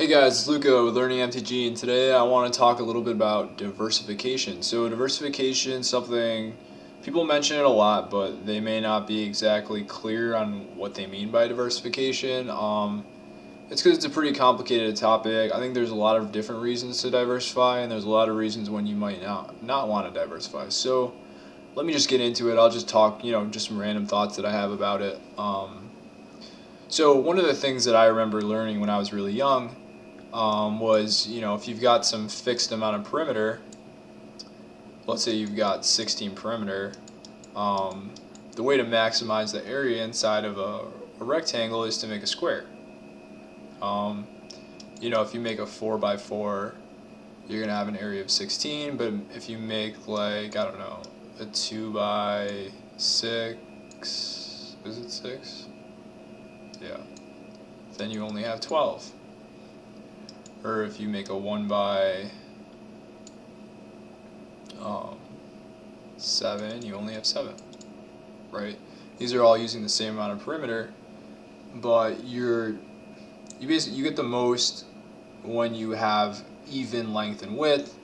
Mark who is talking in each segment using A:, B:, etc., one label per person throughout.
A: Hey guys, it's Luca with Learning MTG, and today I want to talk a little bit about diversification. So diversification is something people mention it a lot, but they may not be exactly clear on what they mean by diversification. It's because it's a pretty complicated topic. I think there's a lot of different reasons to diversify, and there's a lot of reasons when you might not want to diversify. So let me just get into it. I'll just talk, just some random thoughts that I have about it. So one of the things that I remember learning when I was really young was, if you've got some fixed amount of perimeter, let's say you've got 16 perimeter, the way to maximize the area inside of a rectangle is to make a square. If you make a 4x4, you're going to have an area of 16, but if you make, like, I don't know, a 2x6, is it 6? Yeah. Then you only have 12. Or if you make a 1x7, you only have 7, right? These are all using the same amount of perimeter, but you get the most when you have even length and width,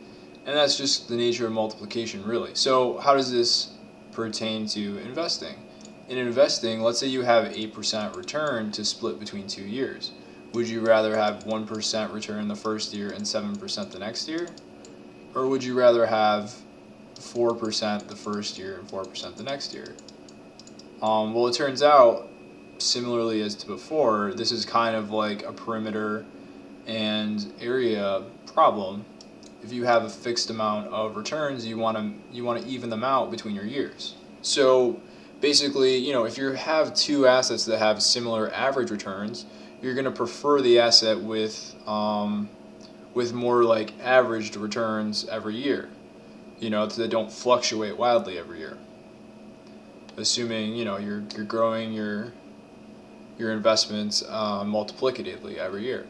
A: and that's just the nature of multiplication, really. So how does this pertain to investing? In investing, let's say you have 8% return to split between 2 years. Would you rather have 1% return the first year and 7% the next year? Or would you rather have 4% the first year and 4% the next year? Well, it turns out, similarly as to before, this is kind of like a perimeter and area problem. If you have a fixed amount of returns, you want to even them out between your years. So basically, if you have two assets that have similar average returns, you're going to prefer the asset with more like averaged returns every year, that don't fluctuate wildly every year. Assuming you're growing your investments multiplicatively every year.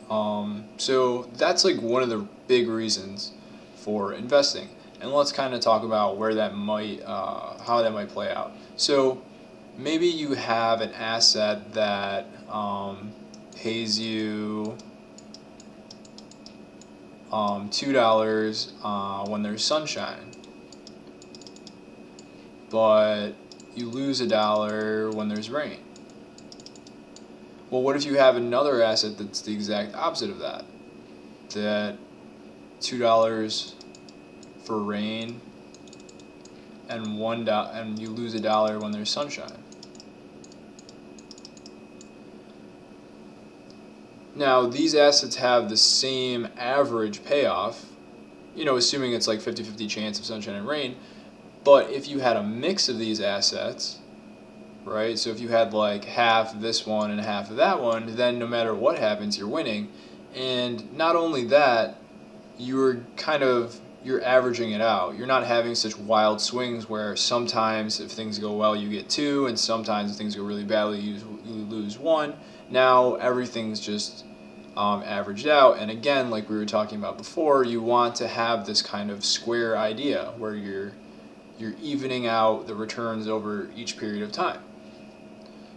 A: So that's like one of the big reasons for investing, and let's kind of talk about where that might how that might play out. So maybe you have an asset that pays you $2 when there's sunshine, but you lose $1 when there's rain. Well, what if you have another asset that's the exact opposite of that? That $2 for rain and $1 and you lose $1 when there's sunshine. Now, these assets have the same average payoff, assuming it's like 50-50 chance of sunshine and rain. But if you had a mix of these assets, right? So if you had like half of this one and half of that one, then no matter what happens, you're winning. And not only that, you're averaging it out. You're not having such wild swings where sometimes if things go well, you get 2, and sometimes if things go really badly, you lose 1. Now everything's just averaged out, and again, like we were talking about before, you want to have this kind of square idea where you're evening out the returns over each period of time.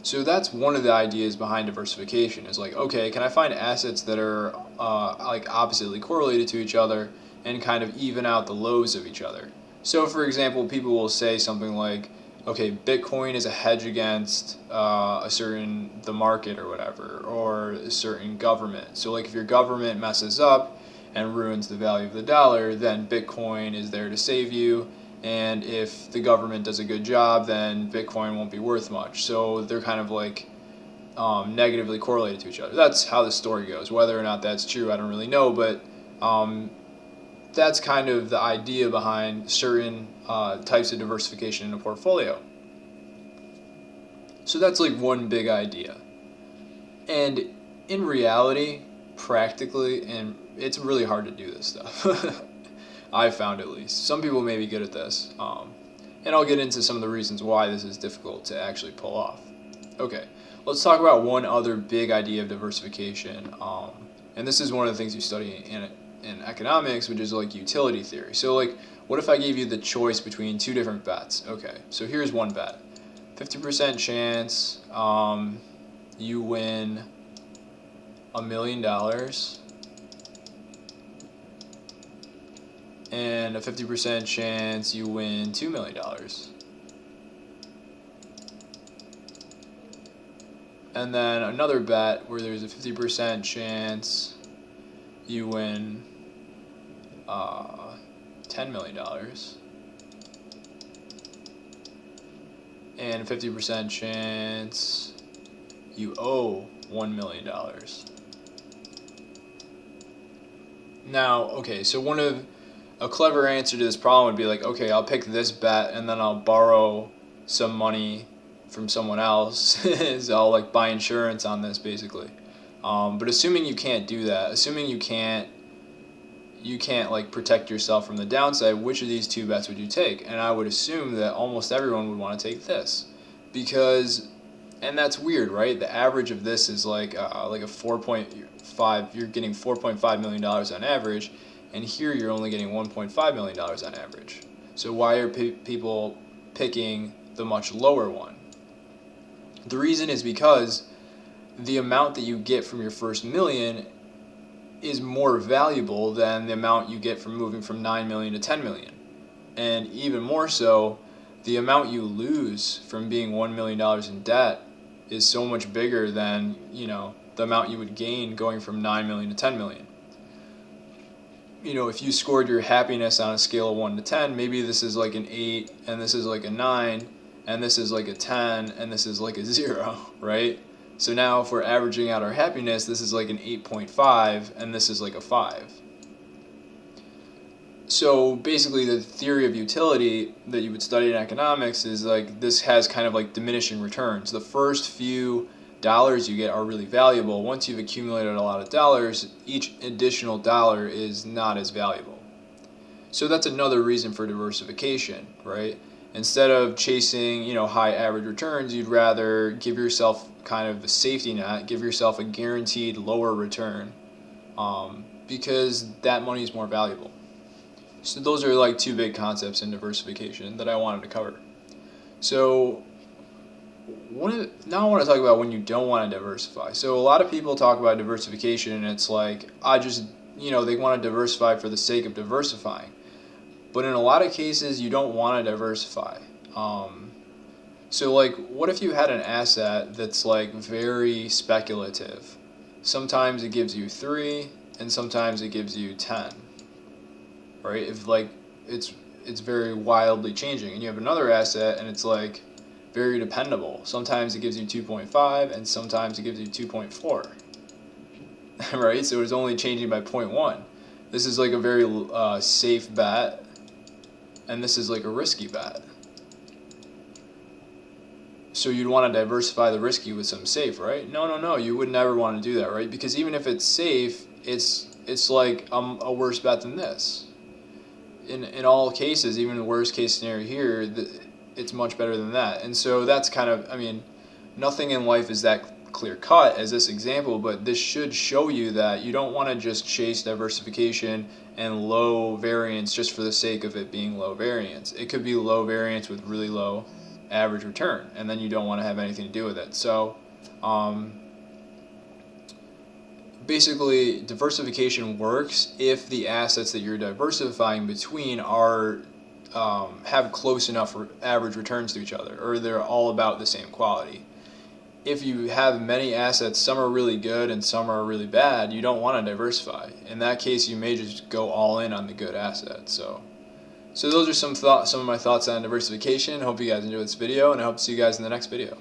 A: So that's one of the ideas behind diversification, is like, okay, can I find assets that are like oppositely correlated to each other and kind of even out the lows of each other? So for example, people will say something like, okay, Bitcoin is a hedge against the market or whatever, or a certain government. So like if your government messes up and ruins the value of the dollar, then Bitcoin is there to save you. And if the government does a good job, then Bitcoin won't be worth much. So they're kind of like negatively correlated to each other. That's how the story goes. Whether or not that's true, I don't really know, but that's kind of the idea behind certain types of diversification in a portfolio. So that's like one big idea. And in reality, practically, and it's really hard to do this stuff. I've found, at least. Some people may be good at this. And I'll get into some of the reasons why this is difficult to actually pull off. Okay, let's talk about one other big idea of diversification. And this is one of the things you study in economics, which is like utility theory. So like, what if I gave you the choice between two different bets? Okay, so here's one bet. 50% chance you win $1 million and a 50% chance you win $2 million. And then another bet where there's a 50% chance you win $10 million and a 50% chance you owe $1 million. Now, okay, so a clever answer to this problem would be like, okay, I'll pick this bet and then I'll borrow some money from someone else. So I'll like buy insurance on this basically. But assuming you can't do that, assuming you can't like protect yourself from the downside, which of these two bets would you take? And I would assume that almost everyone would want to take this, because, and that's weird, right? The average of this is like a 4.5. You're getting $4.5 million on average, and here you're only getting $1.5 million on average. So why are people picking the much lower one? The reason is because the amount that you get from your first million is more valuable than the amount you get from moving from 9 million to 10 million. And even more so, the amount you lose from being $1 million in debt is so much bigger than, the amount you would gain going from 9 million to 10 million. If you scored your happiness on a scale of 1 to 10, maybe this is like an 8, and this is like a 9, and this is like a 10, and this is like a 0, right? So now if we're averaging out our happiness, this is like an 8.5, and this is like a 5. So basically the theory of utility that you would study in economics is like this has kind of like diminishing returns. The first few dollars you get are really valuable. Once you've accumulated a lot of dollars, each additional dollar is not as valuable. So that's another reason for diversification, right? Instead of chasing, high average returns, you'd rather give yourself kind of a safety net, give yourself a guaranteed lower return, because that money is more valuable. So those are like two big concepts in diversification that I wanted to cover. So now I want to talk about when you don't want to diversify. So a lot of people talk about diversification and it's like, they want to diversify for the sake of diversifying. But in a lot of cases, you don't want to diversify. So like, what if you had an asset that's like very speculative? Sometimes it gives you 3 and sometimes it gives you 10. Right? If like it's very wildly changing, and you have another asset and it's like very dependable. Sometimes it gives you 2.5 and sometimes it gives you 2.4. Right? So it's only changing by 0.1. This is like a very safe bet, and this is like a risky bet. So you'd want to diversify the risky with some safe, right? No, you would never want to do that, right? Because even if it's safe, it's like a worse bet than this. In all cases, even the worst case scenario here, it's much better than that. And so that's kind of, nothing in life is that clear cut as this example, but this should show you that you don't want to just chase diversification and low variance just for the sake of it being low variance. It could be low variance with really low average return, and then you don't want to have anything to do with it. So basically, diversification works if the assets that you're diversifying between are have close enough average returns to each other, or they're all about the same quality. If you have many assets, some are really good and some are really bad, you don't want to diversify. In that case, you may just go all in on the good assets. So those are some of my thoughts on diversification. I hope you guys enjoyed this video, and I hope to see you guys in the next video.